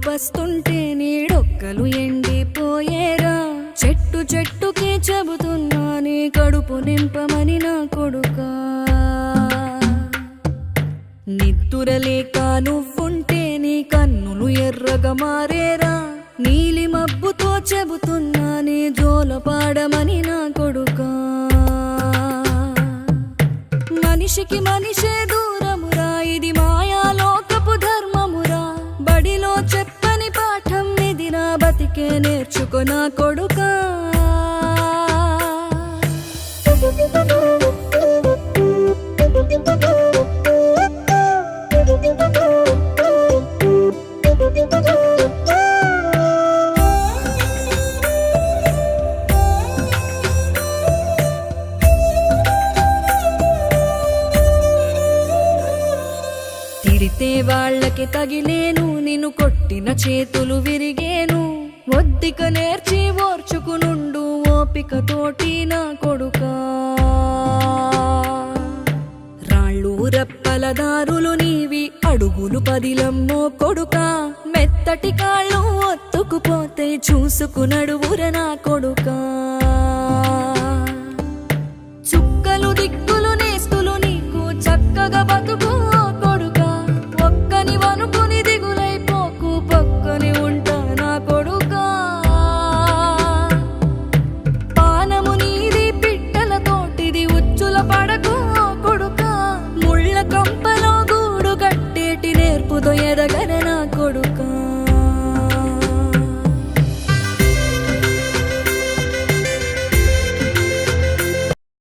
నొప్పస్తుంటే నీడొక్కలు ఎండిపోయేరా చెట్టు చెట్టుకే చెబుతున్నా నీ కడుపు నింపమని నా కొడుకా నిద్దురలేక నువ్వుంటే నీ కన్నులు ఎర్రగా మారేరా నీలి మబ్బుతో చెబుతున్నా నీ జోలపాడమని నా కొడుకా మనిషికి మనిషే దూరమురా ఇది మాయాలోకపు ధర్మమురా బడిలో చెప్పని పాఠం ఇదిరా బతికే నేర్చుకో నా కొడుకా తిడితే వాళ్ళకి తగిలేను నిన్ను కొట్టిన చేతులు విరిగేను ఒద్దిక నేర్చి ఓర్చుకునుండు ఓపికతోటి నా కొడుకా రాళ్ళు రప్పల దారులు నీవి అడుగులు పదిలమ్మో కొడుకా మెత్తటి కాళ్ళు ఒత్తుకుపోతే చూసుకునడువుర నా కొడుకా